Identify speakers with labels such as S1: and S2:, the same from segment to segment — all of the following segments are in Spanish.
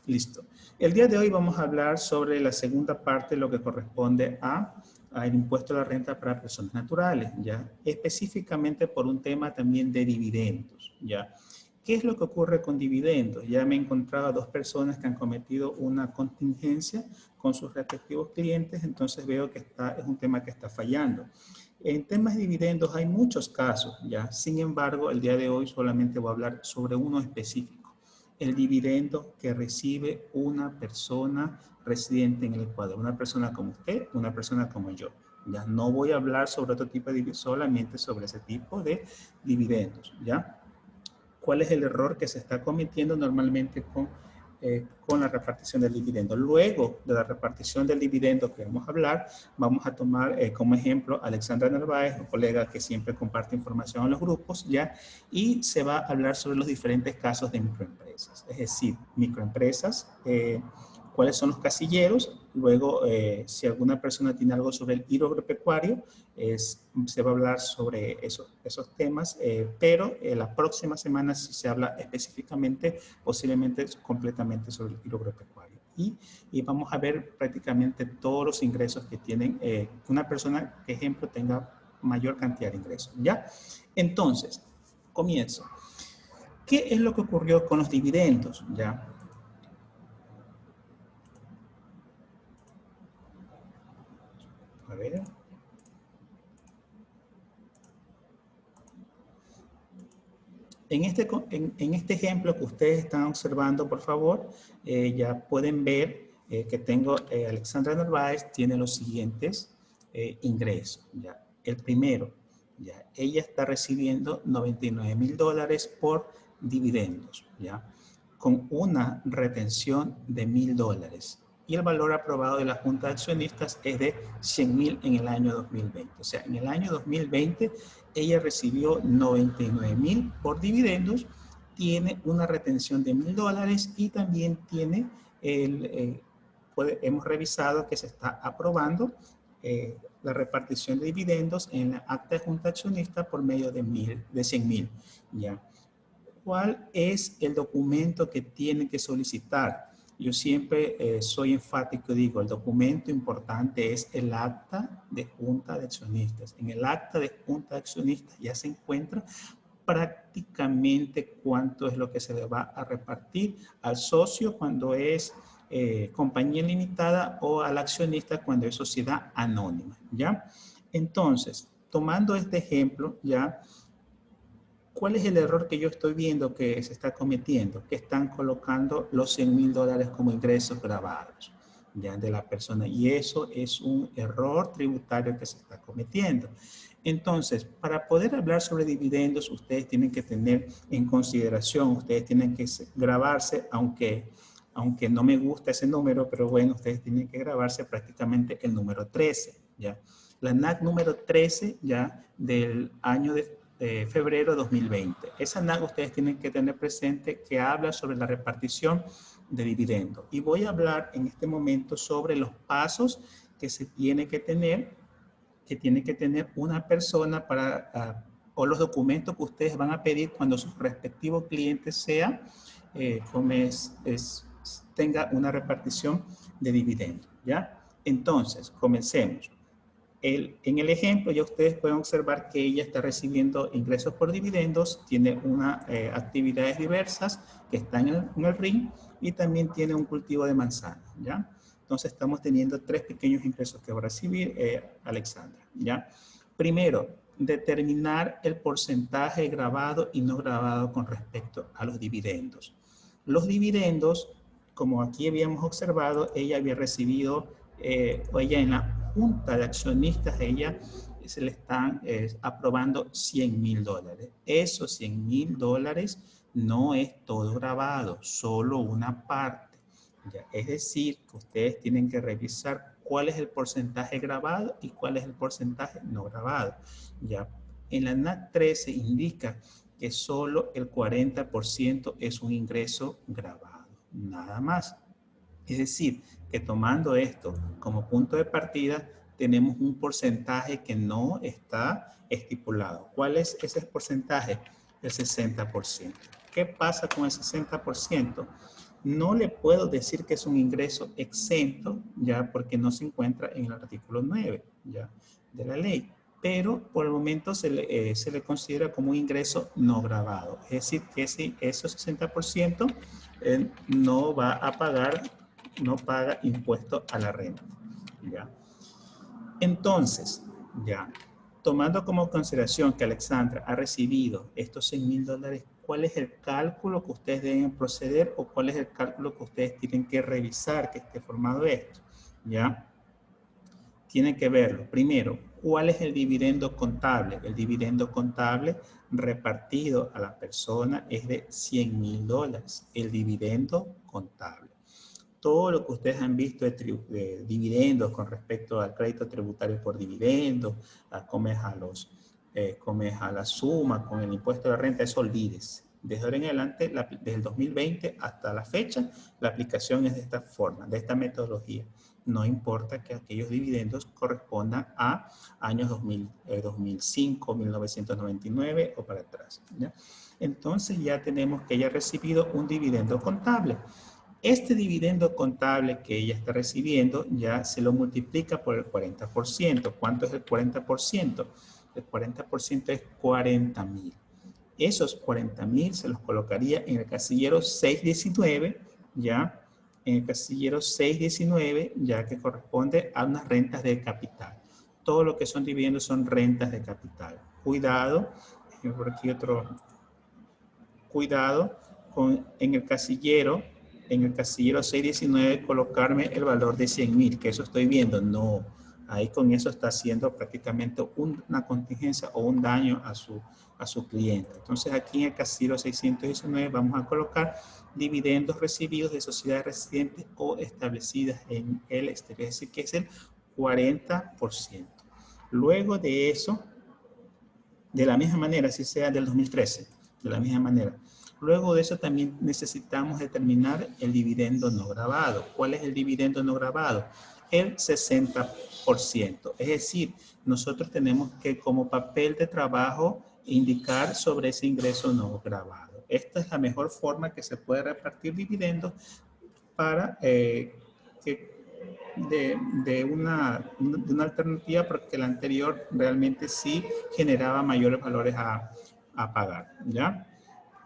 S1: Listo. El día de hoy vamos a hablar sobre la segunda parte, lo que corresponde al impuesto a la renta para personas naturales, ¿ya? Específicamente por un tema también de dividendos, ¿ya? ¿Qué es lo que ocurre con dividendos? Ya me he encontrado a dos personas que han cometido una contingencia con sus respectivos clientes, entonces veo que es un tema que está fallando. En temas de dividendos hay muchos casos, ¿ya? Sin embargo, el día de hoy solamente voy a hablar sobre uno específico. El dividendo que recibe una persona residente en el Ecuador, una persona como usted, una persona como yo. Ya no voy a hablar sobre otro tipo de dividendos, solamente sobre ese tipo de dividendos, ¿ya? ¿Cuál es el error que se está cometiendo normalmente con la repartición del dividendo? Luego de la repartición del dividendo que vamos a hablar, vamos a tomar como ejemplo a Alexandra Narváez, un colega que siempre comparte información en los grupos, ¿ya? Y se va a hablar sobre los diferentes casos de microempresas, es decir, microempresas, cuáles son los casilleros. Luego, si alguna persona tiene algo sobre el giro agropecuario, se va a hablar sobre esos temas, pero la próxima semana sí se habla específicamente, posiblemente completamente sobre el giro agropecuario. Y vamos a ver prácticamente todos los ingresos que tienen una persona, que ejemplo, tenga mayor cantidad de ingresos, ¿ya? Entonces, comienzo. ¿Qué es lo que ocurrió con los dividendos? ¿Ya? A ver. En este ejemplo que ustedes están observando, por favor, ya pueden ver que tengo, Alexandra Narváez tiene los siguientes ingresos. ¿Ya? El primero, ya, ella está recibiendo $99,000 por dividendos, ¿ya? Con una retención de $1,000. Y el valor aprobado de la Junta de Accionistas es de 100,000 en el año 2020. O sea, en el año 2020 ella recibió 99,000 por dividendos, tiene una retención de $1,000 y también tiene, hemos revisado que se está aprobando la repartición de dividendos en la acta de junta accionista por medio de 100,000. ¿Ya? ¿Cuál es el documento que tienen que solicitar? Yo siempre soy enfático y digo, el documento importante es el acta de junta de accionistas. En el acta de junta de accionistas ya se encuentra prácticamente cuánto es lo que se le va a repartir al socio cuando es compañía limitada o al accionista cuando es sociedad anónima, ¿ya? Entonces, tomando este ejemplo, ¿ya? ¿Cuál es el error que yo estoy viendo que se está cometiendo? Que están colocando los $100,000 como ingresos grabados, ya, de la persona. Y eso es un error tributario que se está cometiendo. Entonces, para poder hablar sobre dividendos, ustedes tienen que tener en consideración, ustedes tienen que grabarse, aunque no me gusta ese número, pero bueno, ustedes tienen que grabarse prácticamente el número 13, ¿ya? La NAC número 13, ya, del año de febrero de 2020. Esa NAC ustedes tienen que tener presente que habla sobre la repartición de dividendos. Y voy a hablar en este momento sobre los pasos que se tiene que tener una persona para, o los documentos que ustedes van a pedir cuando su respectivo cliente sea, tenga una repartición de dividendos, ¿ya? Entonces, comencemos. En el ejemplo ya ustedes pueden observar que ella está recibiendo ingresos por dividendos, tiene actividades diversas que están en el RIN y también tiene un cultivo de manzana, ¿ya? Entonces estamos teniendo tres pequeños ingresos que va a recibir Alexandra, ¿ya? Primero, determinar el porcentaje grabado y no grabado con respecto a los dividendos. Los dividendos, como aquí habíamos observado, ella había recibido, o ella en la junta de accionistas, ella se le están aprobando $100,000. Esos $100,000 no es todo grabado, solo una parte. ¿Ya? Es decir, que ustedes tienen que revisar cuál es el porcentaje grabado y cuál es el porcentaje no grabado. ¿Ya? En la NAC 13 indica que solo el 40% es un ingreso grabado, nada más. Es decir, que tomando esto como punto de partida, tenemos un porcentaje que no está estipulado. ¿Cuál es ese porcentaje? El 60%. ¿Qué pasa con el 60%? No le puedo decir que es un ingreso exento, ya, porque no se encuentra en el artículo 9, ya, de la ley. Pero por el momento se le considera como un ingreso no gravado. Es decir, que si esos 60% no va a pagar, no paga impuesto a la renta, ya. Entonces, ya, tomando como consideración que Alexandra ha recibido estos $100,000, ¿cuál es el cálculo que ustedes deben proceder o cuál es el cálculo que ustedes tienen que revisar que esté formado esto? ¿Ya? Tienen que verlo. Primero, ¿cuál es el dividendo contable? El dividendo contable repartido a la persona es de $100,000. El dividendo contable. Todo lo que ustedes han visto de dividendos con respecto al crédito tributario por dividendos, comes a la suma con el impuesto de renta, eso olvídese. Desde ahora en adelante, desde el 2020 hasta la fecha, la aplicación es de esta forma, de esta metodología. No importa que aquellos dividendos correspondan a años 2005, 1999 o para atrás, ¿ya? Entonces ya tenemos que ella ha recibido un dividendo contable. Este dividendo contable que ella está recibiendo ya se lo multiplica por el 40%. ¿Cuánto es el 40%? El 40% es 40,000. Esos 40,000 se los colocaría en el casillero 619, ya, en el casillero 619, ya que corresponde a unas rentas de capital. Todo lo que son dividendos son rentas de capital. Cuidado, por aquí otro, cuidado con en el casillero 619 colocarme el valor de 100,000, que eso estoy viendo. No, ahí con eso está haciendo prácticamente una contingencia o un daño a su cliente. Entonces aquí en el casillero 619 vamos a colocar dividendos recibidos de sociedades residentes o establecidas en el exterior, es decir, que es el 40%. Luego de eso, de la misma manera, si sea del 2013, de la misma manera. Luego de eso también necesitamos determinar el dividendo no gravado. ¿Cuál es el dividendo no gravado? El 60%. Es decir, nosotros tenemos que como papel de trabajo indicar sobre ese ingreso no gravado. Esta es la mejor forma que se puede repartir dividendos para de una alternativa, porque la anterior realmente sí generaba mayores valores a pagar, ¿ya?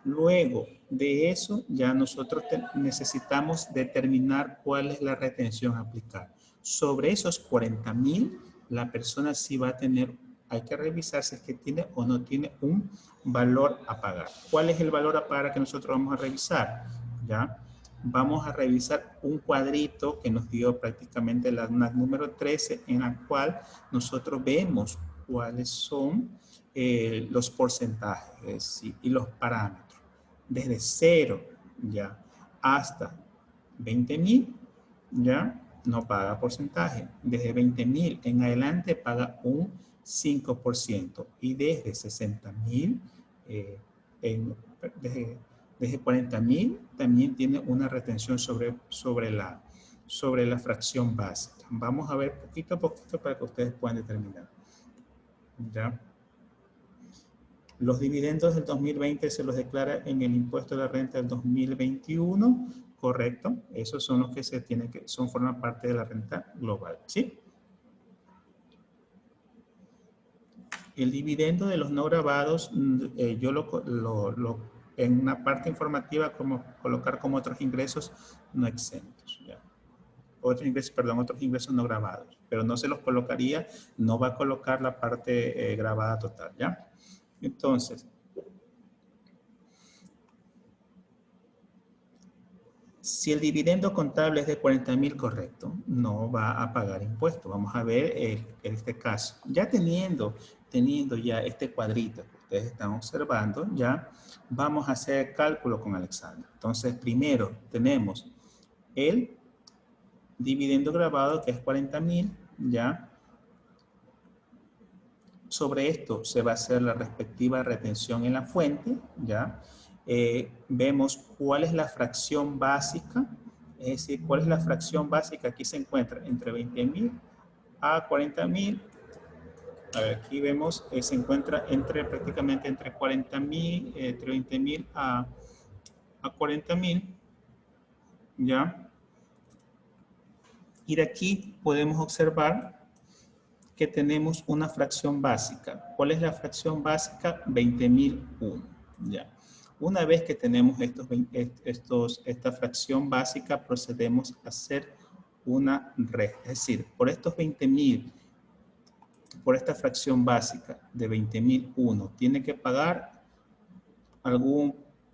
S1: Luego de eso, ya nosotros necesitamos determinar cuál es la retención a aplicar. Sobre esos 40,000, la persona sí va a tener, hay que revisar si es que tiene o no tiene un valor a pagar. ¿Cuál es el valor a pagar que nosotros vamos a revisar? ¿Ya? Vamos a revisar un cuadrito que nos dio prácticamente la número 13, en la cual nosotros vemos cuáles son los porcentajes y los parámetros. Desde 0 ya hasta 20,000 ya no paga porcentaje. Desde 20,000 en adelante paga un 5%. Y desde 60,000, desde 40,000 también tiene una retención sobre la fracción básica. Vamos a ver poquito a poquito para que ustedes puedan determinar. ¿Ya? Los dividendos del 2020 se los declara en el impuesto de la renta del 2021, correcto. Esos son los que se tienen que, forman parte de la renta global, ¿sí? El dividendo de los no grabados, yo en una parte informativa como colocar como otros ingresos no exentos, ¿ya? Otros ingresos no grabados, pero no se los colocaría, no va a colocar la parte grabada total, ¿ya? Entonces, si el dividendo contable es de 40,000, correcto, no va a pagar impuesto. Vamos a ver este caso. Ya teniendo ya este cuadrito que ustedes están observando, ya vamos a hacer cálculo con Alexandra. Entonces, primero tenemos el dividendo grabado, que es 40,000, ya. Sobre esto se va a hacer la respectiva retención en la fuente, ya. Vemos cuál es la fracción básica, es decir, cuál es la fracción básica. Aquí se encuentra entre 20,000 a 40,000. A ver, aquí vemos, se encuentra prácticamente entre 40,000, entre 20,000 a 40,000. ¿ya? Y de aquí podemos observar que tenemos una fracción básica. ¿Cuál es la fracción básica? 20.001, ¿ya? Una vez que tenemos esta fracción básica, procedemos a hacer una resta. Es decir, por estos 20.000, por esta fracción básica de 20.001, tiene que pagar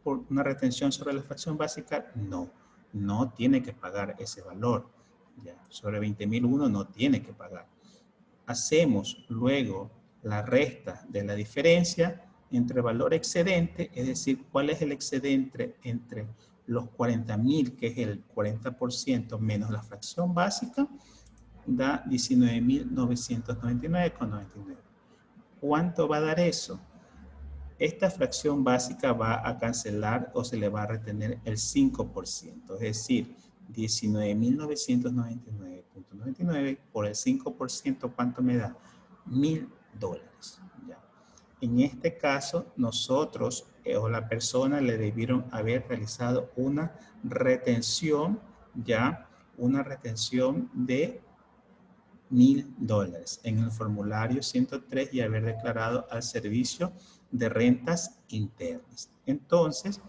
S1: por una retención sobre la fracción básica. No, no tiene que pagar ese valor. ¿Ya? Sobre 20.001 no tiene que pagar. Hacemos luego la resta de la diferencia entre valor excedente, es decir, cuál es el excedente entre los 40.000, que es el 40% menos la fracción básica, da 19.999,99. ¿Cuánto va a dar eso? Esta fracción básica va a cancelar o se le va a retener el 5%, es decir, 19.999,99 por el 5%, ¿cuánto me da? $1.000. ¿Ya? En este caso, nosotros o la persona le debieron haber realizado una retención, ya, una retención de $1.000 en el formulario 103 y haber declarado al servicio de rentas internas. Entonces,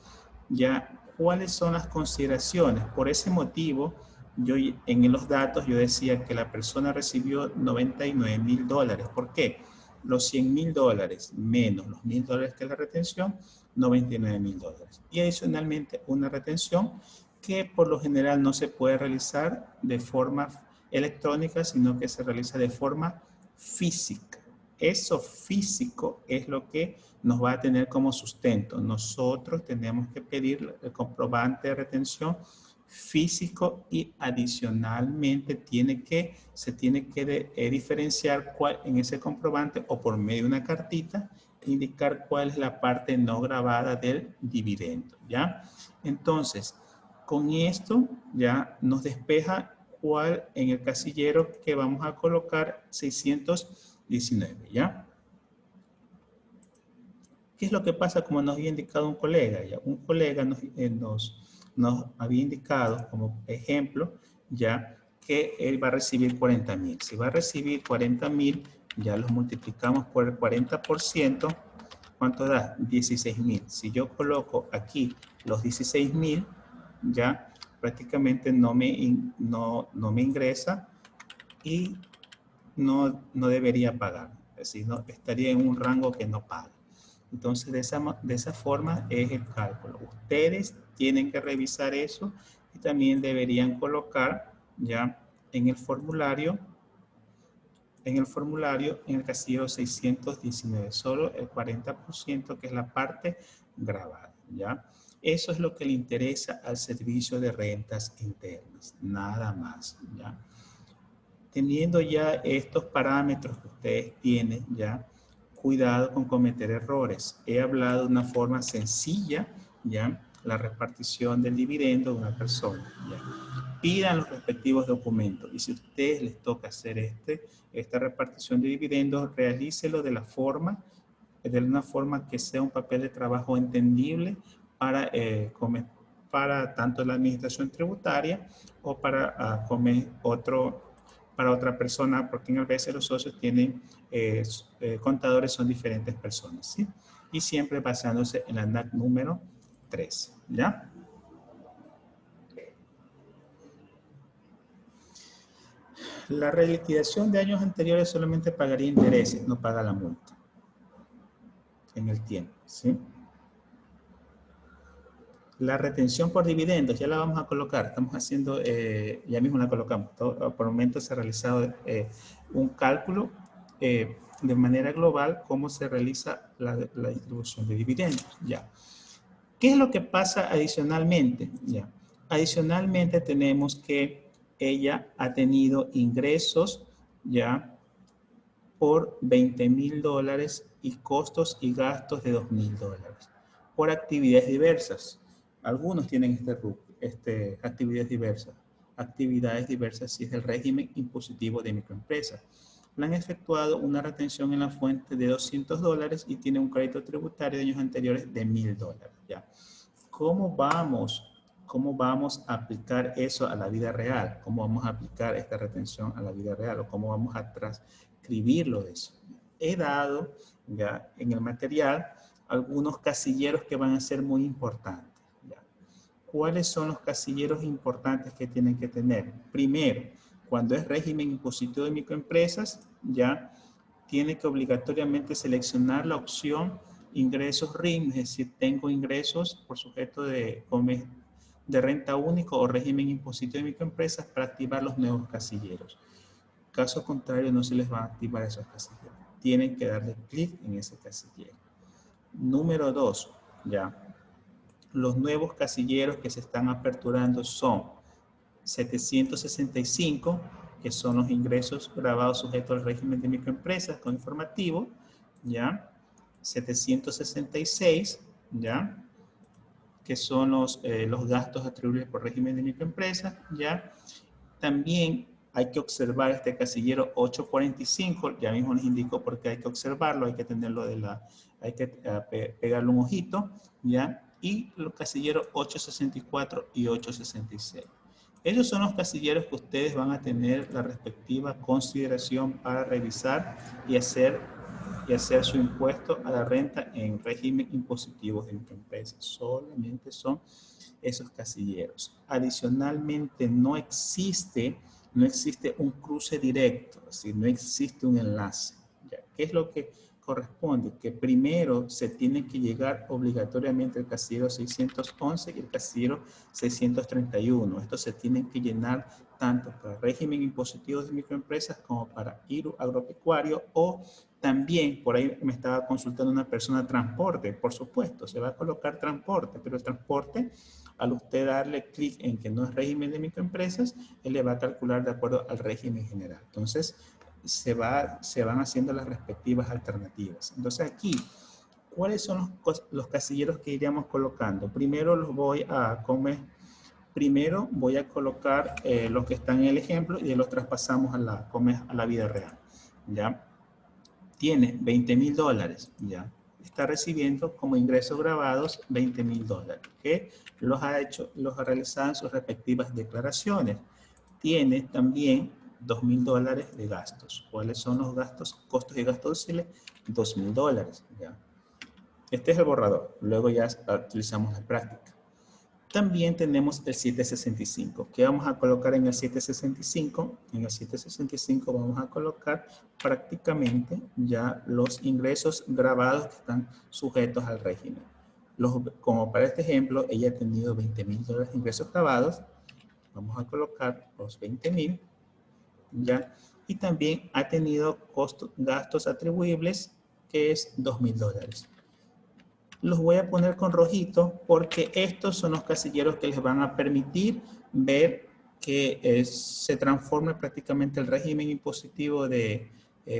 S1: ya, ¿cuáles son las consideraciones? Por ese motivo, yo en los datos yo decía que la persona recibió $99.000. ¿Por qué? Los $100.000 menos los $1.000 que es la retención, $99.000. Y adicionalmente una retención que por lo general no se puede realizar de forma electrónica, sino que se realiza de forma física. Eso físico es lo que nos va a tener como sustento. Nosotros tenemos que pedir el comprobante de retención físico y adicionalmente se tiene que diferenciar cuál en ese comprobante o por medio de una cartita indicar cuál es la parte no grabada del dividendo, ¿ya? Entonces, con esto ya nos despeja cuál en el casillero que vamos a colocar 619, ¿ya? ¿Qué es lo que pasa? Como nos había indicado un colega, ¿ya? Un colega nos había indicado como ejemplo, ya, que él va a recibir 40.000. Si va a recibir 40.000, ya los multiplicamos por el 40%, ¿cuánto da? 16.000. Si yo coloco aquí los 16.000, ya prácticamente no me ingresa y no debería pagar. Es decir, no, estaría en un rango que no paga. Entonces, de esa forma es el cálculo. Ustedes tienen que revisar eso y también deberían colocar ya en el formulario, en el casillero 619, solo el 40% que es la parte grabada, ¿ya? Eso es lo que le interesa al servicio de rentas internas, nada más, ¿ya? Teniendo ya estos parámetros que ustedes tienen, ¿ya? Cuidado con cometer errores. He hablado de una forma sencilla, ¿ya? La repartición del dividendo de una persona, ¿ya? Pidan los respectivos documentos y si a ustedes les toca hacer esta repartición de dividendos, realícelo de una forma que sea un papel de trabajo entendible para tanto la administración tributaria o para otra persona, porque a veces los socios tienen contadores, son diferentes personas, ¿sí? Y siempre basándose en la NAC número 13, ¿ya? La reliquidación de años anteriores solamente pagaría intereses, no paga la multa en el tiempo, ¿sí? La retención por dividendos, ya la vamos a colocar, estamos haciendo, ya mismo la colocamos. Por el momento se ha realizado un cálculo de manera global cómo se realiza la distribución de dividendos, ya. ¿Qué es lo que pasa adicionalmente? Ya. Adicionalmente tenemos que ella ha tenido ingresos ya por $20.000 y costos y gastos de $2.000 por actividades diversas. Algunos tienen actividades diversas. Actividades diversas si es el régimen impositivo de microempresas. Le han efectuado una retención en la fuente de $200 y tiene un crédito tributario de años anteriores de $1.000. ¿Ya? ¿Cómo vamos ¿cómo vamos a aplicar eso a la vida real? ¿Cómo vamos a aplicar esta retención a la vida real? ¿O cómo vamos a transcribirlo de eso? He dado ya en el material algunos casilleros que van a ser muy importantes. ¿Ya? ¿Cuáles son los casilleros importantes que tienen que tener? Primero, cuando es régimen impositivo de microempresas, ya tiene que obligatoriamente seleccionar la opción ingresos RIM, es decir, tengo ingresos por sujeto de renta único o régimen impositivo de microempresas para activar los nuevos casilleros. Caso contrario, no se les va a activar esos casilleros. Tienen que darle clic en ese casillero. Número 2, ya. Los nuevos casilleros que se están aperturando son 765, que son los ingresos grabados sujetos al régimen de microempresas con informativo, ¿ya? 766, ¿ya? Que son los gastos atribuibles por régimen de microempresas, ¿ya? También hay que observar este casillero 845, ya mismo les indico por qué hay que observarlo, hay que tenerlo hay que pegarle un ojito, ¿ya? Y los casilleros 864 y 866. Esos son los casilleros que ustedes van a tener la respectiva consideración para revisar y hacer su impuesto a la renta en régimen impositivo de microempresas. Solamente son esos casilleros. Adicionalmente, no existe un cruce directo, es decir, no existe un enlace. ¿Ya? ¿Qué es lo que corresponde? Que primero se tiene que llegar obligatoriamente el casillero 611 y el casillero 631. Estos se tienen que llenar tanto para régimen impositivo de microempresas como para IRU agropecuario, o también, por ahí me estaba consultando una persona, transporte. Por supuesto, se va a colocar transporte, pero el transporte, al usted darle clic en que no es régimen de microempresas, él le va a calcular de acuerdo al régimen general. Entonces, se van haciendo las respectivas alternativas. Entonces, aquí, ¿cuáles son los casilleros que iríamos colocando? Primero voy a colocar los que están en el ejemplo y los traspasamos a la vida real. ¿Ya? Tiene $20,000, ¿ya? Está recibiendo como ingresos grabados $20,000, que los ha realizado en sus respectivas declaraciones. Tiene también $2,000 de gastos. ¿Cuáles son los gastos? Costos y gastos deducibles, $2,000, ¿ya? Este es el borrador. Luego ya utilizamos la práctica. También tenemos el 765. ¿Qué vamos a colocar en el 765? En el 765 vamos a colocar prácticamente ya los ingresos grabados que están sujetos al régimen. Como para este ejemplo, ella ha tenido $20,000 de ingresos grabados. Vamos a colocar los 20,000, ¿ya? Y también ha tenido gastos atribuibles, que es $2,000. Los voy a poner con rojito porque estos son los casilleros que les van a permitir ver que se transforme prácticamente el régimen impositivo de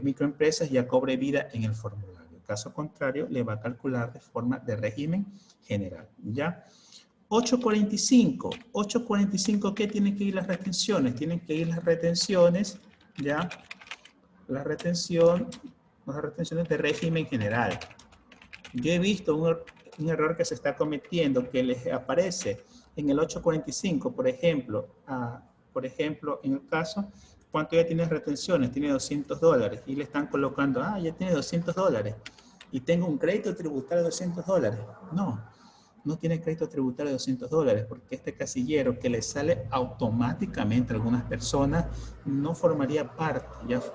S1: microempresas y cobre vida en el formulario. Caso contrario, le va a calcular de forma de régimen general, ¿ya? 845. 845, ¿qué tienen que ir las retenciones? Tienen que ir las retenciones, ¿ya? Las retenciones de régimen general. Yo he visto un error que se está cometiendo que les aparece en el 845, por ejemplo, en el caso, ¿cuánto ya tiene retenciones? Tiene $200 y le están colocando, ya tiene $200 y tengo un crédito tributario de $200. No tiene crédito tributario de $200 porque este casillero que le sale automáticamente a algunas personas no formaría parte,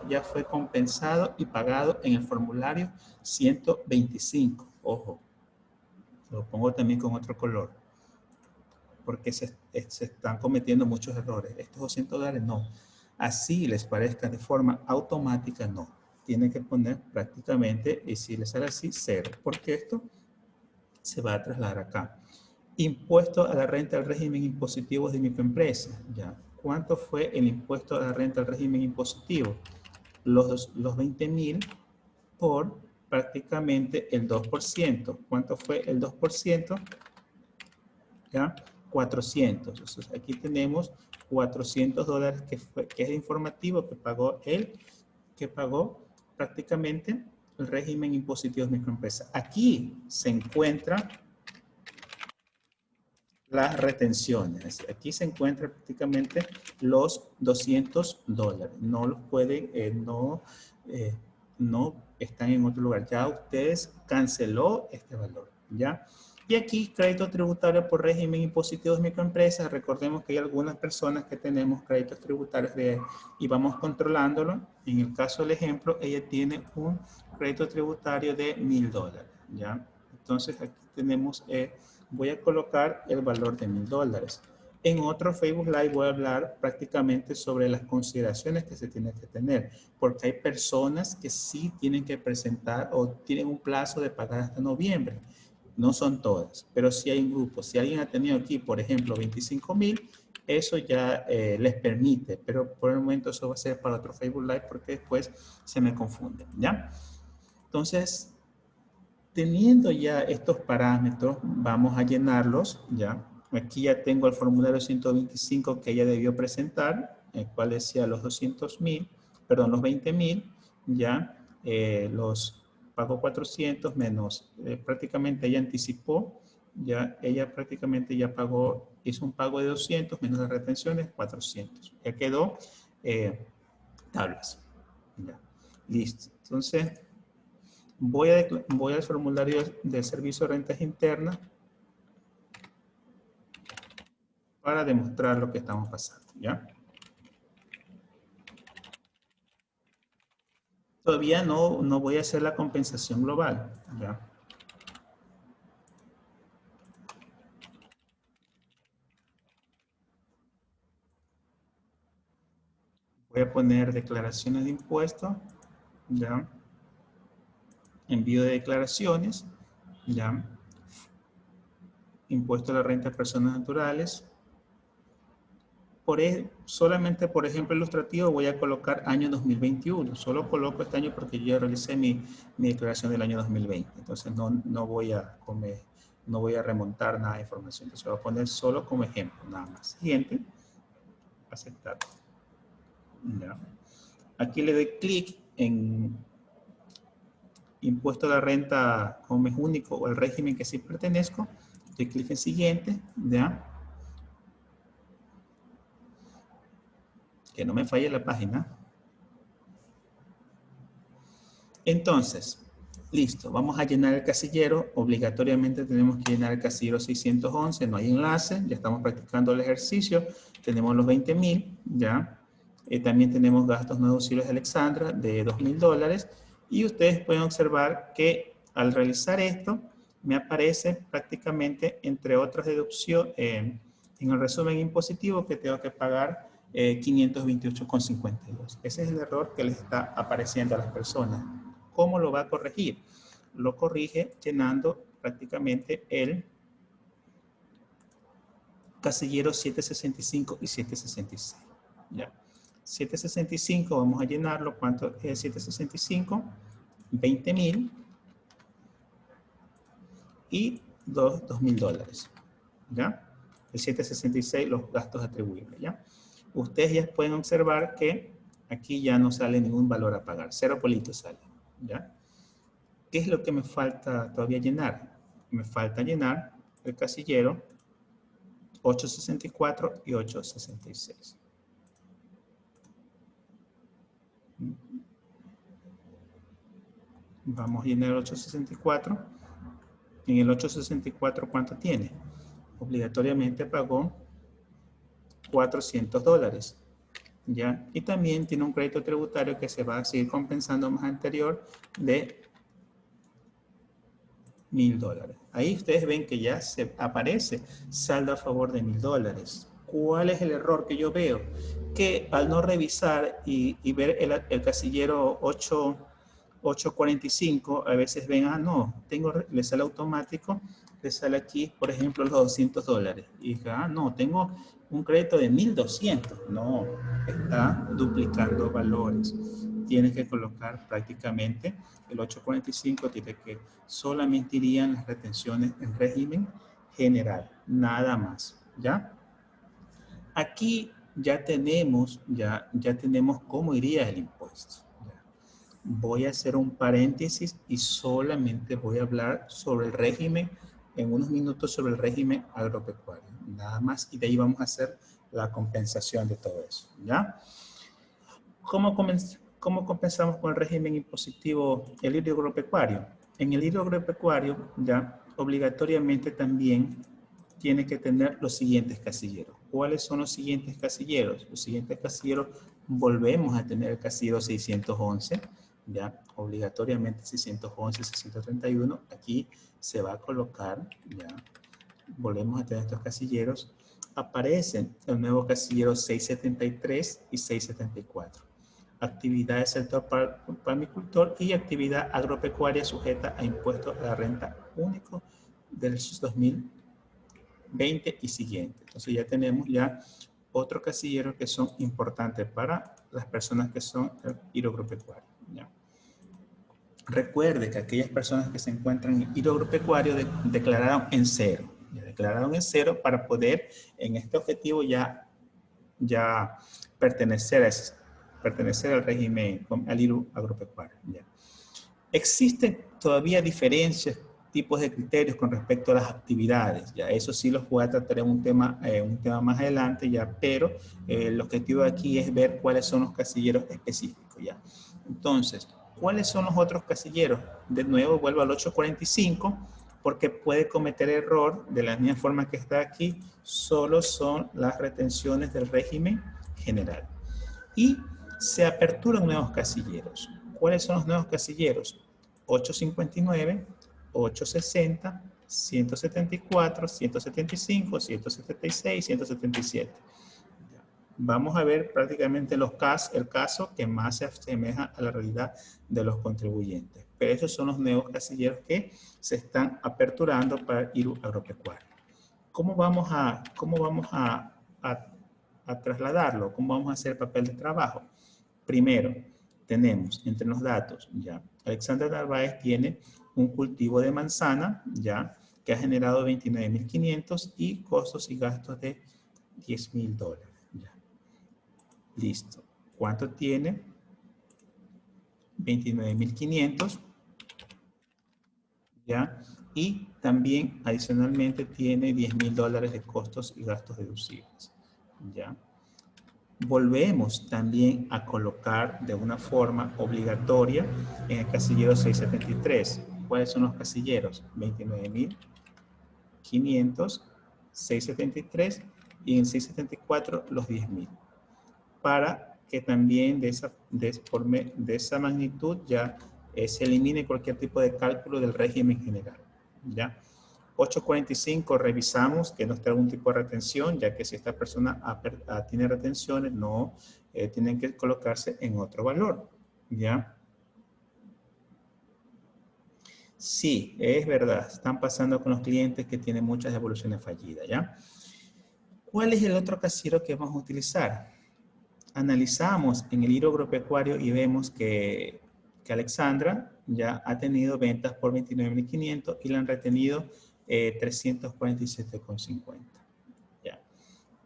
S1: ya fue compensado y pagado en el formulario 125. Ojo, lo pongo también con otro color porque se están cometiendo muchos errores. Estos $200 no. Así les parezca de forma automática, no. Tienen que poner prácticamente, y si les sale así, 0, porque esto se va a trasladar acá. Impuesto a la renta al régimen impositivo de microempresas. ¿Ya? ¿Cuánto fue el impuesto a la renta al régimen impositivo? Los 20,000 por prácticamente el 2%. ¿Cuánto fue el 2%? ¿Ya? 400. Entonces, aquí tenemos $400 que es informativo que pagó prácticamente el régimen impositivo de microempresas. Aquí se encuentra las retenciones. Aquí se encuentran prácticamente los $200. No los pueden, no están en otro lugar. Ya ustedes canceló este valor, ¿ya? Y aquí, crédito tributario por régimen impositivo de microempresas. Recordemos que hay algunas personas que tenemos créditos tributarios y vamos controlándolo. En el caso del ejemplo, ella tiene un crédito tributario de $1000, ¿ya? Entonces, aquí tenemos, voy a colocar el valor de $1000. En otro Facebook Live voy a hablar prácticamente sobre las consideraciones que se tienen que tener, porque hay personas que sí tienen que presentar o tienen un plazo de pagar hasta noviembre. No son todas, pero sí hay un grupo. Si alguien ha tenido aquí, por ejemplo, 25,000, eso ya les permite, pero por el momento eso va a ser para otro Facebook Live porque después se me confunde, ¿ya? Entonces, teniendo ya estos parámetros, vamos a llenarlos, ¿ya? Aquí ya tengo el formulario 125 que ella debió presentar, el cual decía los 200,000, perdón, los 20,000, ¿ya? Los pagó 400 menos, prácticamente ella anticipó, ya ella prácticamente ya pagó, hizo un pago de 200 menos las retenciones, 400. Ya quedó tablas. Ya. Listo. Entonces, voy al formulario de servicio de rentas internas para demostrar lo que estamos pasando, ¿ya? Todavía no voy a hacer la compensación global, ¿ya? Voy a poner declaraciones de impuestos, ¿ya? Envío de declaraciones, ¿ya? Impuesto a la renta de personas naturales. Solamente, por ejemplo, ilustrativo, voy a colocar año 2021. Solo coloco este año porque yo ya realicé mi declaración del año 2020. Entonces, no voy a remontar nada de información. Entonces, voy a poner solo como ejemplo, nada más. Siguiente. Aceptar. ¿Ya? Aquí le doy clic en impuesto a la renta como es único o el régimen que sí pertenezco. Doy clic en siguiente. ¿Ya? Que no me falle la página. Entonces, listo, vamos a llenar el casillero. Obligatoriamente tenemos que llenar el casillero 611, no hay enlace, ya estamos practicando el ejercicio. Tenemos los 20,000, ya. También tenemos gastos no deducibles de Alexandra de $2,000. Y ustedes pueden observar que al realizar esto, me aparece prácticamente, entre otras deducciones, en el resumen impositivo que tengo que pagar 528,52. Ese es el error que les está apareciendo a las personas. ¿Cómo lo va a corregir? Lo corrige llenando prácticamente el casillero 765 y 766. ¿Ya? 765 vamos a llenarlo. ¿Cuánto es 765? 20,000 y $2,000. ¿Ya? El 766 los gastos atribuibles. ¿Ya? Ustedes ya pueden observar que aquí ya no sale ningún valor a pagar. Cero politos sale. ¿Ya? ¿Qué es lo que me falta todavía llenar? Me falta llenar el casillero 864 y 866. Vamos a llenar el 864. En el 864, ¿cuánto tiene? Obligatoriamente pagó $400. ¿Ya? Y también tiene un crédito tributario que se va a seguir compensando más anterior de $1,000. Ahí ustedes ven que ya se aparece saldo a favor de $1,000. ¿Cuál es el error que yo veo? Que al no revisar y ver el casillero 845, a veces ven, no, le sale automático, le sale aquí, por ejemplo, los $200. Y no, tengo un crédito de 1,200. No, está duplicando valores. Tienes que colocar prácticamente el 845, tiene que solamente irían las retenciones en régimen general, nada más, ¿ya? Aquí ya tenemos cómo iría el impuesto. Voy a hacer un paréntesis y solamente voy a hablar sobre el régimen, en unos minutos sobre el régimen agropecuario, nada más, y de ahí vamos a hacer la compensación de todo eso, ¿ya? ¿Cómo compensamos con el régimen impositivo el hilo agropecuario? En el hilo agropecuario, ya obligatoriamente también tiene que tener los siguientes casilleros. ¿Cuáles son los siguientes casilleros? Los siguientes casilleros, volvemos a tener el casillero 611, ya obligatoriamente 611, 631. Aquí se va a colocar, ya volvemos a tener estos casilleros. Aparecen el nuevo casillero 673 y 674. Actividad del sector palmicultor y actividad agropecuaria sujeta a impuestos a la renta único del 2020 y siguiente. Entonces ya tenemos ya otros casilleros que son importantes para las personas que son el hilo agropecuario. ¿Ya? Recuerde que aquellas personas que se encuentran en hilo agropecuario declararon en cero. Ya declararon en cero para poder en este objetivo ya pertenecer al régimen, al hilo agropecuario. ¿Ya? Existen todavía diferencias, tipos de criterios con respecto a las actividades. Ya eso sí los voy a tratar en un tema más adelante, ya, pero el objetivo de aquí es ver cuáles son los casilleros específicos. Ya. Entonces, ¿cuáles son los otros casilleros? De nuevo, vuelvo al 845, porque puede cometer error de la misma forma que está aquí, solo son las retenciones del régimen general. Y se aperturan nuevos casilleros. ¿Cuáles son los nuevos casilleros? 859, 860, 174, 175, 176, 177. Vamos a ver prácticamente el caso que más se asemeja a la realidad de los contribuyentes. Pero esos son los nuevos casilleros que se están aperturando para el hilo agropecuario. ¿Cómo vamos a trasladarlo? ¿Cómo vamos a hacer el papel de trabajo? Primero, tenemos entre los datos, ya, Alexandra Narváez tiene un cultivo de manzana, ya, que ha generado 29.500 y costos y gastos de $10.000. Ya. Listo. ¿Cuánto tiene? 29.500. ¿Ya? Y también adicionalmente tiene $10.000 de costos y gastos deducibles. ¿Ya? Volvemos también a colocar de una forma obligatoria en el casillero 673. ¿Cuáles son los casilleros? 29.500, 673 y en 674 los 10.000. Para que también de esa magnitud ya se elimine cualquier tipo de cálculo del régimen general. ¿Ya? 845 revisamos que no esté algún tipo de retención, ya que si esta persona tiene retenciones, no tienen que colocarse en otro valor. ¿Ya? Sí, es verdad, están pasando con los clientes que tienen muchas devoluciones fallidas. ¿Ya? ¿Cuál es el otro casillero que vamos a utilizar? Analizamos en el hilo agropecuario y vemos que Alexandra ya ha tenido ventas por 29.500 y le han retenido 347,50. Ya.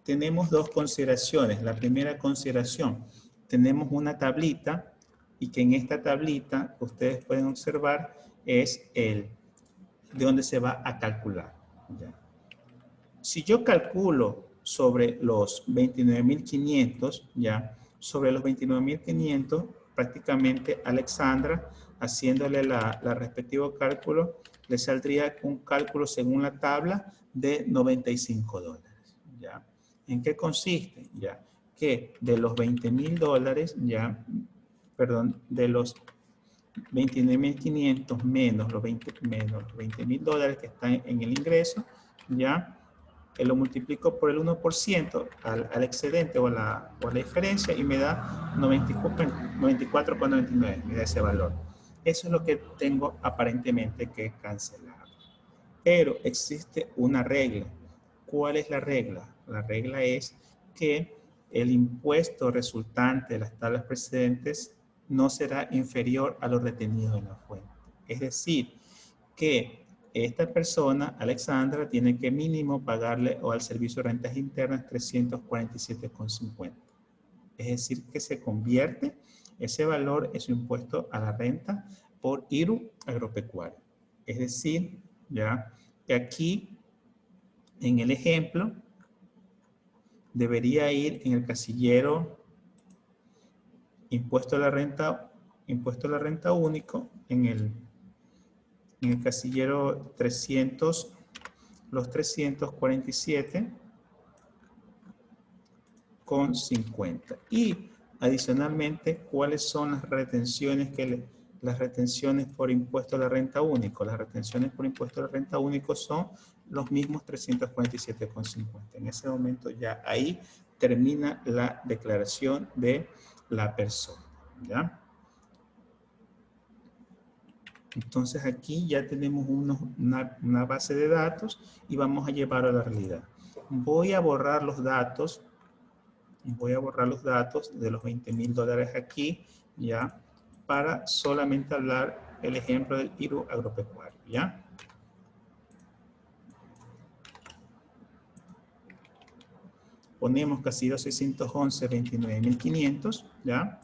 S1: Tenemos dos consideraciones. La primera consideración, tenemos una tablita y que en esta tablita ustedes pueden observar es de dónde se va a calcular. Ya. Si yo calculo sobre los 29.500, ya, sobre los 29.500, prácticamente Alexandra, haciéndole la respectivo cálculo, le saldría un cálculo según la tabla de $95, ¿ya? ¿En qué consiste? Ya, que de los $20.000, ya, perdón, de los 29.500 menos los $20.000 que están en el ingreso, ya, lo multiplico por el 1% al excedente o a la diferencia y me da 94,99, me da ese valor. Eso es lo que tengo aparentemente que cancelar. Pero existe una regla. ¿Cuál es la regla? La regla es que el impuesto resultante de las tablas precedentes no será inferior a lo retenido en la fuente. Es decir, que esta persona, Alexandra, tiene que mínimo pagarle o al servicio de rentas internas 347,50. Es decir, que se convierte ese valor, ese impuesto a la renta por IRU agropecuario. Es decir, ya que aquí, en el ejemplo, debería ir en el casillero impuesto a la renta único, en el casillero 300, los 347,50. Y adicionalmente, ¿cuáles son las retenciones las retenciones por impuesto a la renta único? Las retenciones por impuesto a la renta único son los mismos 347,50. En ese momento ya ahí termina la declaración de la persona, ¿ya? Entonces aquí ya tenemos una base de datos y vamos a llevarlo a la realidad. Voy a borrar los datos de los $20,000 aquí, ya, para solamente hablar el ejemplo del IRU agropecuario, ¿ya? Ponemos casillero 611, 29.500, ¿ya?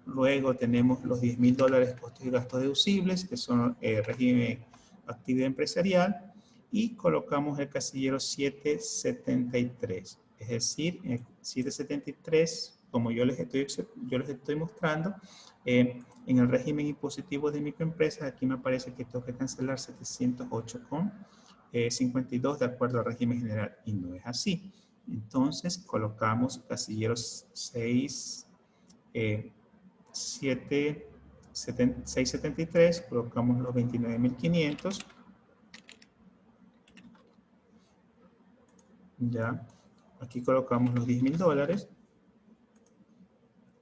S1: Luego tenemos los $10,000 costos y gastos deducibles, que son régimen actividad empresarial, y colocamos el casillero 773. Es decir, en el 773, como yo les estoy mostrando, en el régimen impositivo de microempresas, aquí me aparece que tengo que cancelar 708,52 de acuerdo al régimen general, y no es así. Entonces, colocamos casilleros 673, colocamos los 29.500, ya, aquí colocamos los $10,000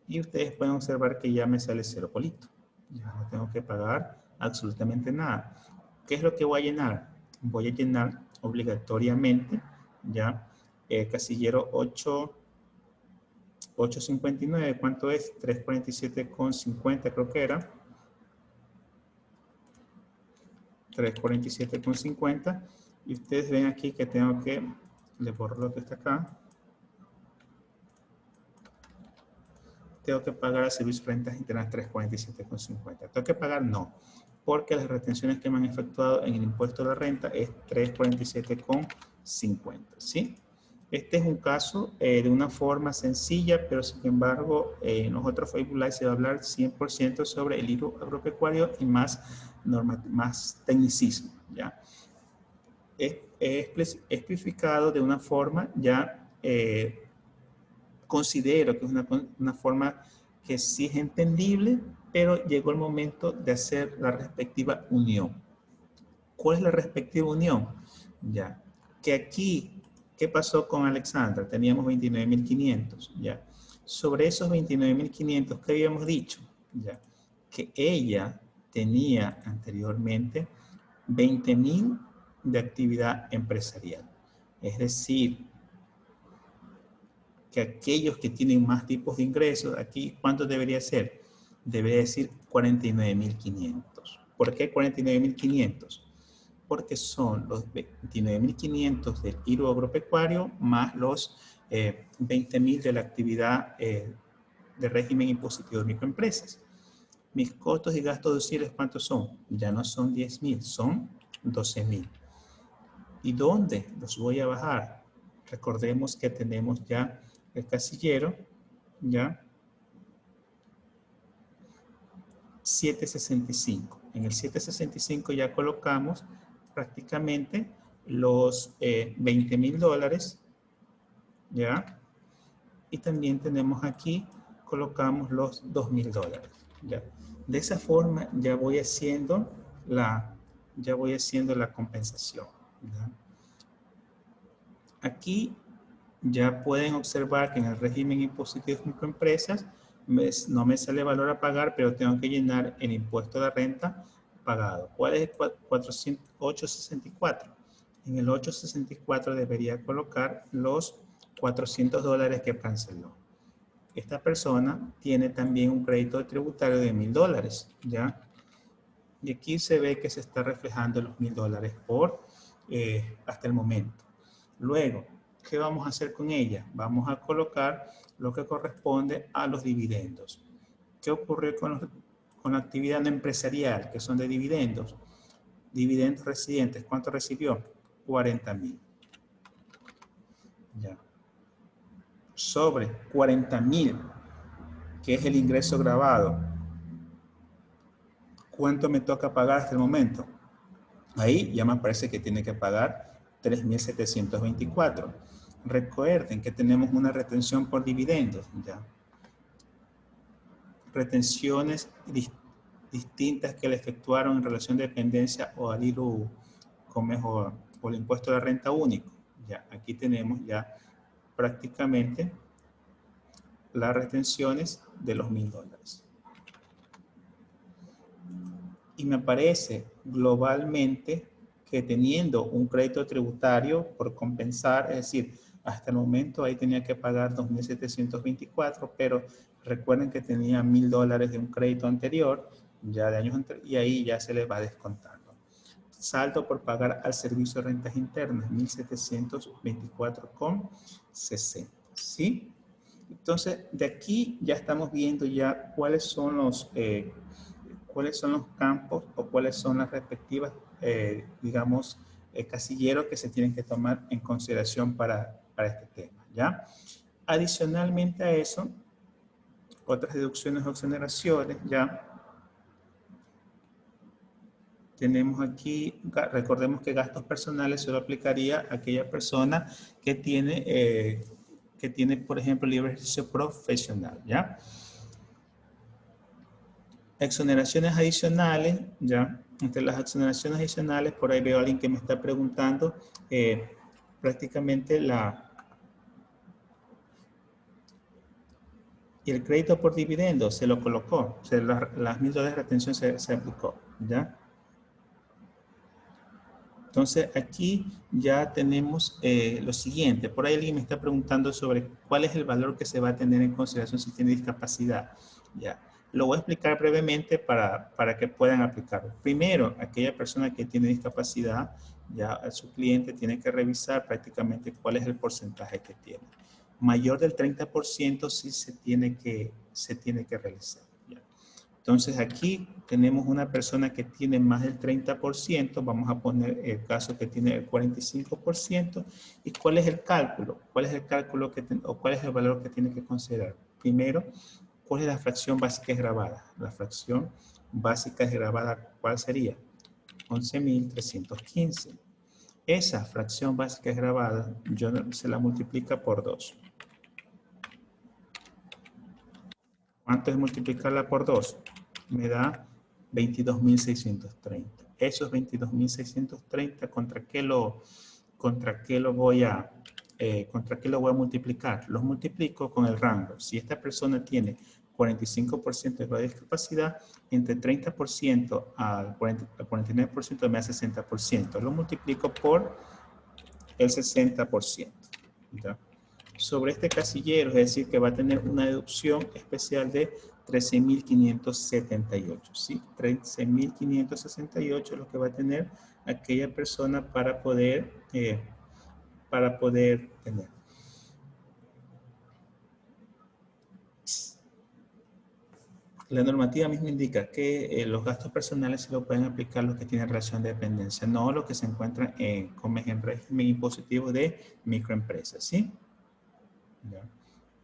S1: y ustedes pueden observar que ya me sale cero polito, ya no tengo que pagar absolutamente nada. ¿Qué es lo que voy a llenar? Voy a llenar obligatoriamente, ya, casillero 859, ¿cuánto es? 347,50 creo que era. 347,50. Y ustedes ven aquí que tengo que, le borro lo que está acá. Tengo que pagar al servicio de rentas internas 347,50. ¿Tengo que pagar? No. Porque las retenciones que me han efectuado en el impuesto de la renta es 347,50. ¿Sí? Este es un caso de una forma sencilla, pero sin embargo, en los otros Facebook Live se va a hablar 100% sobre el IRU agropecuario y más tecnicismo, ¿ya? Es especificado de una forma ya, considero que es una forma que sí es entendible, pero llegó el momento de hacer la respectiva unión. ¿Cuál es la respectiva unión? Ya, que aquí, ¿qué pasó con Alexandra? Teníamos 29.500, ya. Sobre esos 29.500, ¿qué habíamos dicho? Ya, que ella tenía anteriormente 20.000 de actividad empresarial. Es decir, que aquellos que tienen más tipos de ingresos, aquí, ¿cuánto debería ser? Debería decir 49.500. ¿Por qué 49.500? Porque son los 29.500 del IRU agropecuario más los 20.000 de la actividad de régimen impositivo de microempresas. Mis costos y gastos deducibles, ¿cuántos son? Ya no son 10.000, son 12.000. ¿Y dónde los voy a bajar? Recordemos que tenemos ya el casillero, ya, 765. En el 765 ya colocamos prácticamente los $20,000, ya, y también tenemos aquí, colocamos los $2,000, ya. De esa forma ya voy haciendo la compensación, ¿ya? Aquí ya pueden observar que en el régimen impositivo de microempresas no me sale valor a pagar, pero tengo que llenar el impuesto de renta pagado. ¿Cuál es el 864? En el 864 debería colocar los $400 que canceló. Esta persona tiene también un crédito tributario de $1,000, ¿ya? Y aquí se ve que se está reflejando los $1,000 hasta el momento. Luego, ¿qué vamos a hacer con ella? Vamos a colocar lo que corresponde a los dividendos. ¿Qué ocurrió con la actividad no empresarial, que son de dividendos? Dividendos residentes, ¿cuánto recibió? 40.000. Ya. sobre 40,000, que es el ingreso grabado, ¿cuánto me toca pagar hasta el momento? Ahí ya me aparece que tiene que pagar 3,724. Recuerden que tenemos una retención por dividendos, ¿ya? Retenciones distintas que le efectuaron en relación de dependencia o al IRU o el impuesto de la renta único. Ya, aquí tenemos ya prácticamente las retenciones de los $1,000. Y me parece globalmente que teniendo un crédito tributario por compensar, es decir, hasta el momento ahí tenía que pagar 2,724, pero recuerden que tenía $1,000 de un crédito anterior, ya de años anteriores, y ahí ya se les va descontando. Saldo por pagar al servicio de rentas internas, 1,724,60, ¿sí? Entonces, de aquí ya estamos viendo ya cuáles son los campos o cuáles son las respectivas, digamos, casilleros que se tienen que tomar en consideración para este tema, ¿ya? Adicionalmente a eso, otras deducciones o exoneraciones, ¿ya? Tenemos aquí, recordemos que gastos personales solo aplicaría a aquella persona que tiene, por ejemplo, libre ejercicio profesional, ¿ya? Exoneraciones adicionales, ¿ya? Entre las exoneraciones adicionales, por ahí veo a alguien que me está preguntando prácticamente y el crédito por dividendo se lo colocó, o sea, las $1,000 de retención se aplicó, ¿ya? Entonces, aquí ya tenemos lo siguiente. Por ahí alguien me está preguntando sobre cuál es el valor que se va a tener en consideración si tiene discapacidad. Ya, lo voy a explicar brevemente para que puedan aplicarlo. Primero, aquella persona que tiene discapacidad, ya su cliente tiene que revisar prácticamente cuál es el porcentaje que tiene. Mayor del 30% sí se tiene que realizar. ¿Ya? Entonces aquí tenemos una persona que tiene más del 30%, vamos a poner el caso que tiene el 45%, ¿y cuál es el cálculo? ¿Cuál es el cálculo o cuál es el valor que tiene que considerar? Primero, ¿cuál es la fracción básica desgravada? La fracción básica desgravada, ¿cuál sería? 11,315. Esa fracción básica desgravada, se la multiplica por 2. ¿Cuánto es multiplicarla por 2? Me da 22,630. Esos 22,630, ¿contra qué lo voy a multiplicar? Los multiplico con el rango. Si esta persona tiene 45% de discapacidad, entre 30% al 49% me da 60%. Lo multiplico por el 60%. ¿Ya? Sobre este casillero, es decir, que va a tener una deducción especial de 13,578, ¿sí? 13,568 es lo que va a tener aquella persona para poder tener. La normativa misma indica que los gastos personales se lo pueden aplicar los que tienen relación de dependencia, no los que se encuentran en régimen impositivo de microempresas, ¿sí?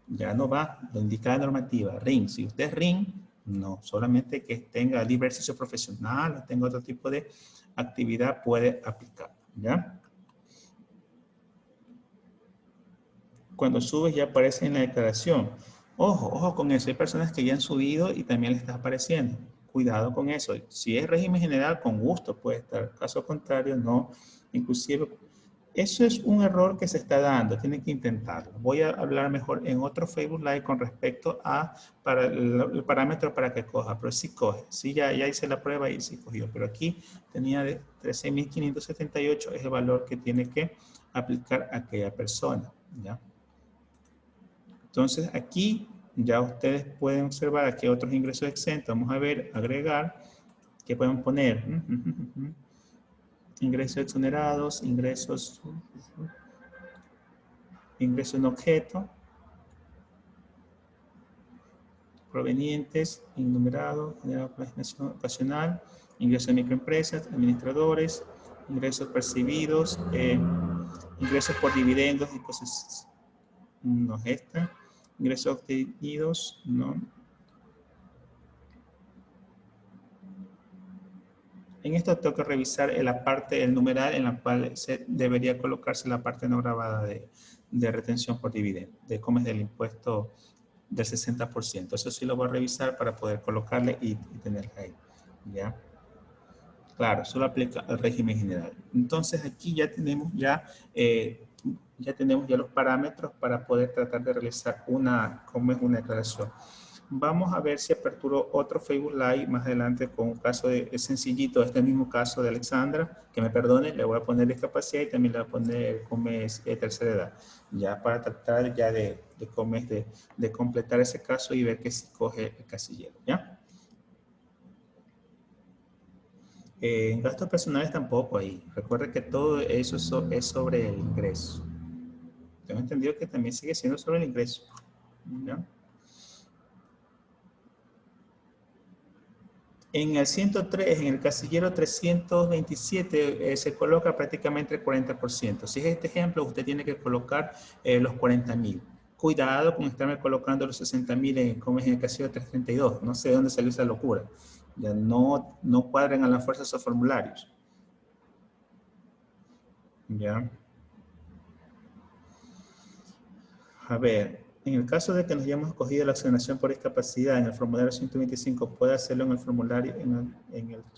S1: Ya no va, lo indica la normativa, RIN. Si usted es RIN, no, solamente que tenga libre ejercicio profesional o tenga otro tipo de actividad puede aplicar, ¿ya? Cuando subes ya aparece en la declaración. Ojo con eso, hay personas que ya han subido y también le está apareciendo. Cuidado con eso. Si es régimen general, con gusto puede estar. Caso contrario, no. Inclusive, eso es un error que se está dando, tienen que intentarlo. Voy a hablar mejor en otro Facebook Live con respecto a el parámetro para que coja, pero sí coge. Sí, ya hice la prueba y sí cogió, pero aquí tenía de 13,578 es el valor que tiene que aplicar a aquella persona, ¿ya? Entonces aquí ya ustedes pueden observar aquí otros ingresos exentos. Vamos a ver, agregar, ¿qué podemos poner? Ingresos exonerados, ingresos en objeto, provenientes, innumerados, ocasional, ingresos de microempresas, administradores, ingresos percibidos, ingresos por dividendos y cosas. no es esta. Ingresos obtenidos, no. En esto tengo que revisar la parte, el numeral en la cual debería colocarse la parte no grabada de retención por dividendo, de cómo es del impuesto del 60%. Eso sí lo voy a revisar para poder colocarle y tenerla ahí. ¿Ya? Claro, solo aplica al régimen general. Entonces aquí ya tenemos ya los parámetros para poder tratar de realizar cómo es una declaración. Vamos a ver si aperturo otro Facebook Live más adelante con un caso sencillito, este mismo caso de Alexandra, que me perdone, le voy a poner discapacidad y también le voy a poner cómo es tercera edad, ya para tratar ya de cómo es de completar ese caso y ver que si coge el casillero, ¿ya? En gastos personales tampoco ahí. Recuerda que todo eso es sobre el ingreso. Tengo entendido que también sigue siendo sobre el ingreso, ¿ya? En el 103, en el casillero 327, se coloca prácticamente el 40%. Si es este ejemplo, usted tiene que colocar los 40,000. Cuidado con estarme colocando los 60,000 como es en el casillero 332. No sé de dónde salió esa locura. Ya no cuadran a la fuerza esos formularios. Ya. A ver, en el caso de que nos hayamos escogido la asignación por discapacidad en el formulario 125, puede hacerlo en el formulario,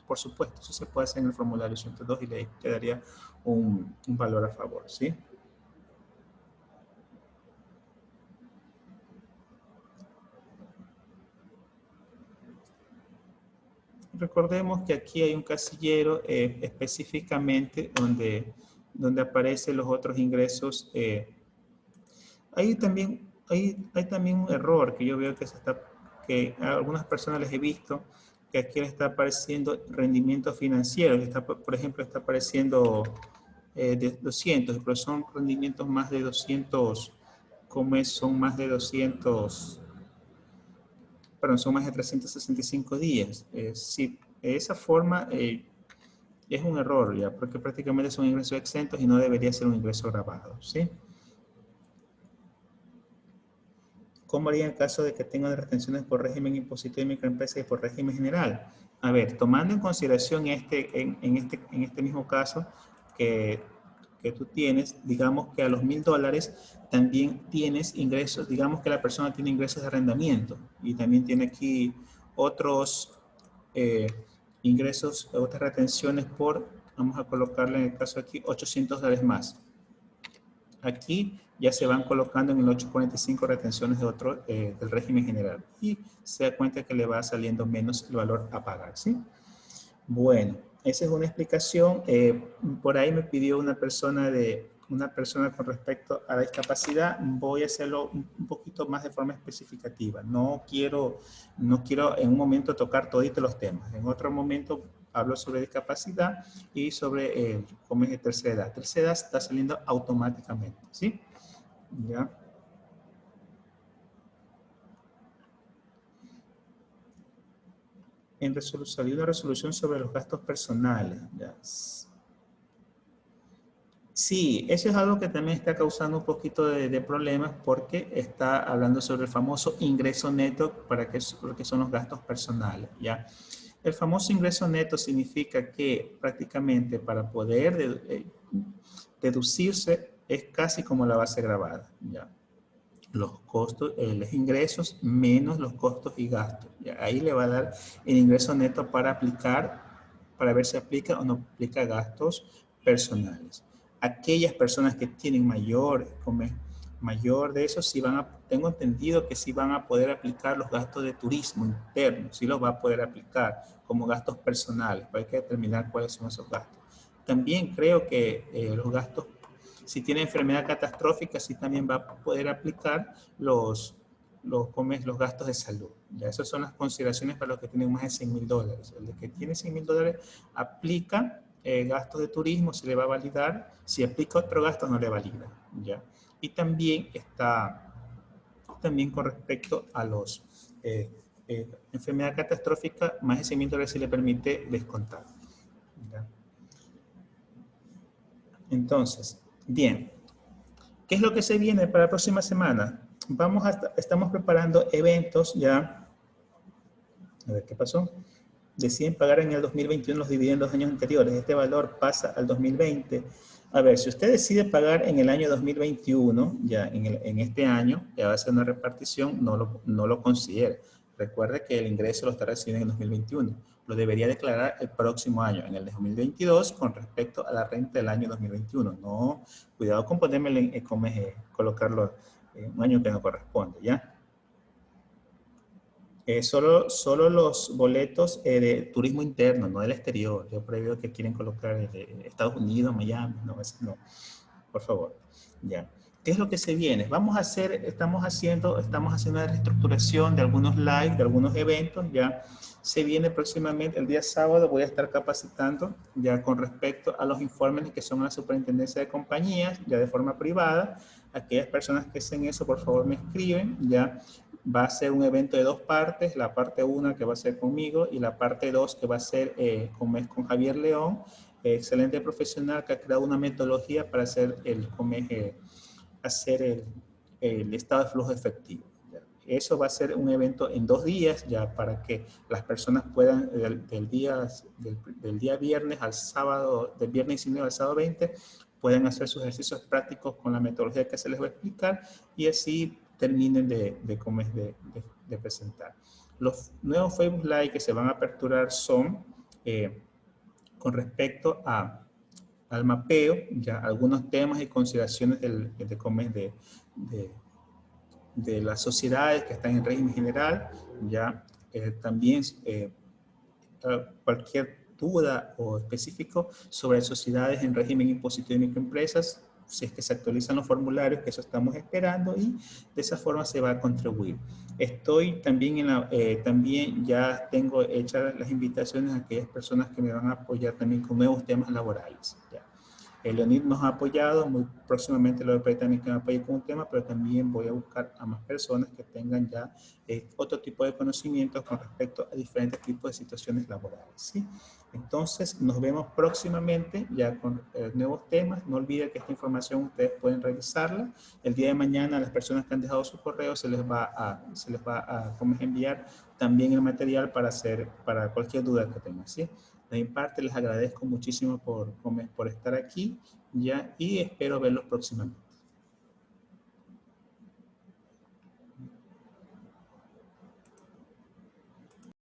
S1: por supuesto, eso se puede hacer en el formulario 102 y le quedaría un valor a favor, ¿sí? Recordemos que aquí hay un casillero específicamente donde aparecen los otros ingresos. Hay también un error que yo veo que a algunas personas les he visto que aquí le está apareciendo rendimientos financieros. Por ejemplo, está apareciendo de 200, pero son rendimientos más de 200, ¿cómo es? Son más de 200, perdón, son más de 365 días. Sí, de esa forma es un error ya, porque prácticamente son ingresos exentos y no debería ser un ingreso grabado, ¿sí? ¿Cómo haría en caso de que tengan retenciones por régimen impositivo de microempresa y por régimen general? A ver, tomando en consideración en este mismo caso que tú tienes, digamos que a los $1,000 también tienes ingresos, digamos que la persona tiene ingresos de arrendamiento y también tiene aquí otros eh, ingresos, otras retenciones vamos a colocarle en el caso aquí, $800 más. Aquí ya se van colocando en el 845 retenciones del régimen general y se da cuenta que le va saliendo menos el valor a pagar, ¿sí? Bueno, esa es una explicación. Por ahí me pidió una persona con respecto a la discapacidad. Voy a hacerlo un poquito más de forma especificativa. No quiero en un momento tocar toditos los temas. En otro momento hablo sobre discapacidad y sobre cómo es de tercera edad. Tercera edad está saliendo automáticamente, ¿sí? ¿Ya? Salió una resolución sobre los gastos personales. ¿Ya? Sí, eso es algo que también está causando un poquito de problemas porque está hablando sobre el famoso ingreso neto para lo que son los gastos personales, ¿ya? El famoso ingreso neto significa que prácticamente para poder deducirse es casi como la base grabada, ¿ya? Los costos, los ingresos menos los costos y gastos. ¿Ya? Ahí le va a dar el ingreso neto para ver si aplica o no aplica gastos personales. Aquellas personas que tienen mayor de eso, tengo entendido que sí van a poder aplicar los gastos de turismo interno, sí los va a poder aplicar como gastos personales, pero hay que determinar cuáles son esos gastos. También creo que los gastos, si tiene enfermedad catastrófica, sí también va a poder aplicar los gastos de salud. Ya esas son las consideraciones para los que tienen más de $100,000. El de que tiene $100,000 aplica gastos de turismo, se le va a validar. Si aplica otro gasto, no le valida. ¿Ya? Y también con respecto a los enfermedad catastrófica, más de $100,000 se le permite descontar. ¿Ya? Entonces, bien. ¿Qué es lo que se viene para la próxima semana? Estamos preparando eventos ya. A ver, ¿qué pasó? Deciden pagar en el 2021 los dividendos de años anteriores. Este valor pasa al 2020. A ver, si usted decide pagar en el año 2021, ya en este año, ya va a ser una repartición, no lo considere. Recuerde que el ingreso lo está recibiendo en el 2021. Lo debería declarar el próximo año, en el 2022, con respecto a la renta del año 2021. No, cuidado con ponerme colocarlo en un año que no corresponde, ¿ya? Solo los boletos de turismo interno, no del exterior. Yo preveo que quieren colocar Estados Unidos, Miami, no, no, por favor. Ya. ¿Qué es lo que se viene? Estamos haciendo una reestructuración de algunos live, de algunos eventos, ya. Se viene próximamente, el día sábado voy a estar capacitando ya con respecto a los informes que son a la superintendencia de compañías, ya de forma privada. Aquellas personas que hacen eso, por favor me escriben, ya. Va a ser un evento de dos partes, la parte 1 que va a ser conmigo y la parte 2 que va a ser con Javier León, excelente profesional que ha creado una metodología para hacer el estado de flujo efectivo. Eso va a ser un evento en 2 días ya para que las personas puedan del día viernes al sábado, del viernes 19 al sábado 20, puedan hacer sus ejercicios prácticos con la metodología que se les va a explicar y así terminen de presentar. Los nuevos Facebook Live que se van a aperturar son con respecto al mapeo, ya algunos temas y consideraciones de las sociedades que están en régimen general, ya también cualquier duda o específico sobre sociedades en régimen impositivo y microempresas, si es que se actualizan los formularios, que eso estamos esperando, y de esa forma se va a contribuir. Estoy también también ya tengo hechas las invitaciones a aquellas personas que me van a apoyar también con nuevos temas laborales. ¿Ya? Leonid nos ha apoyado, muy próximamente lo voy a pedir también que me apoye con un tema, pero también voy a buscar a más personas que tengan ya otro tipo de conocimientos con respecto a diferentes tipos de situaciones laborales, ¿sí? Entonces, nos vemos próximamente ya con nuevos temas. No olviden que esta información ustedes pueden revisarla. El día de mañana a las personas que han dejado su correo se les va a enviar también el material para cualquier duda que tengan, ¿sí? De mi parte, les agradezco muchísimo por estar aquí, ya, y espero verlos próximamente.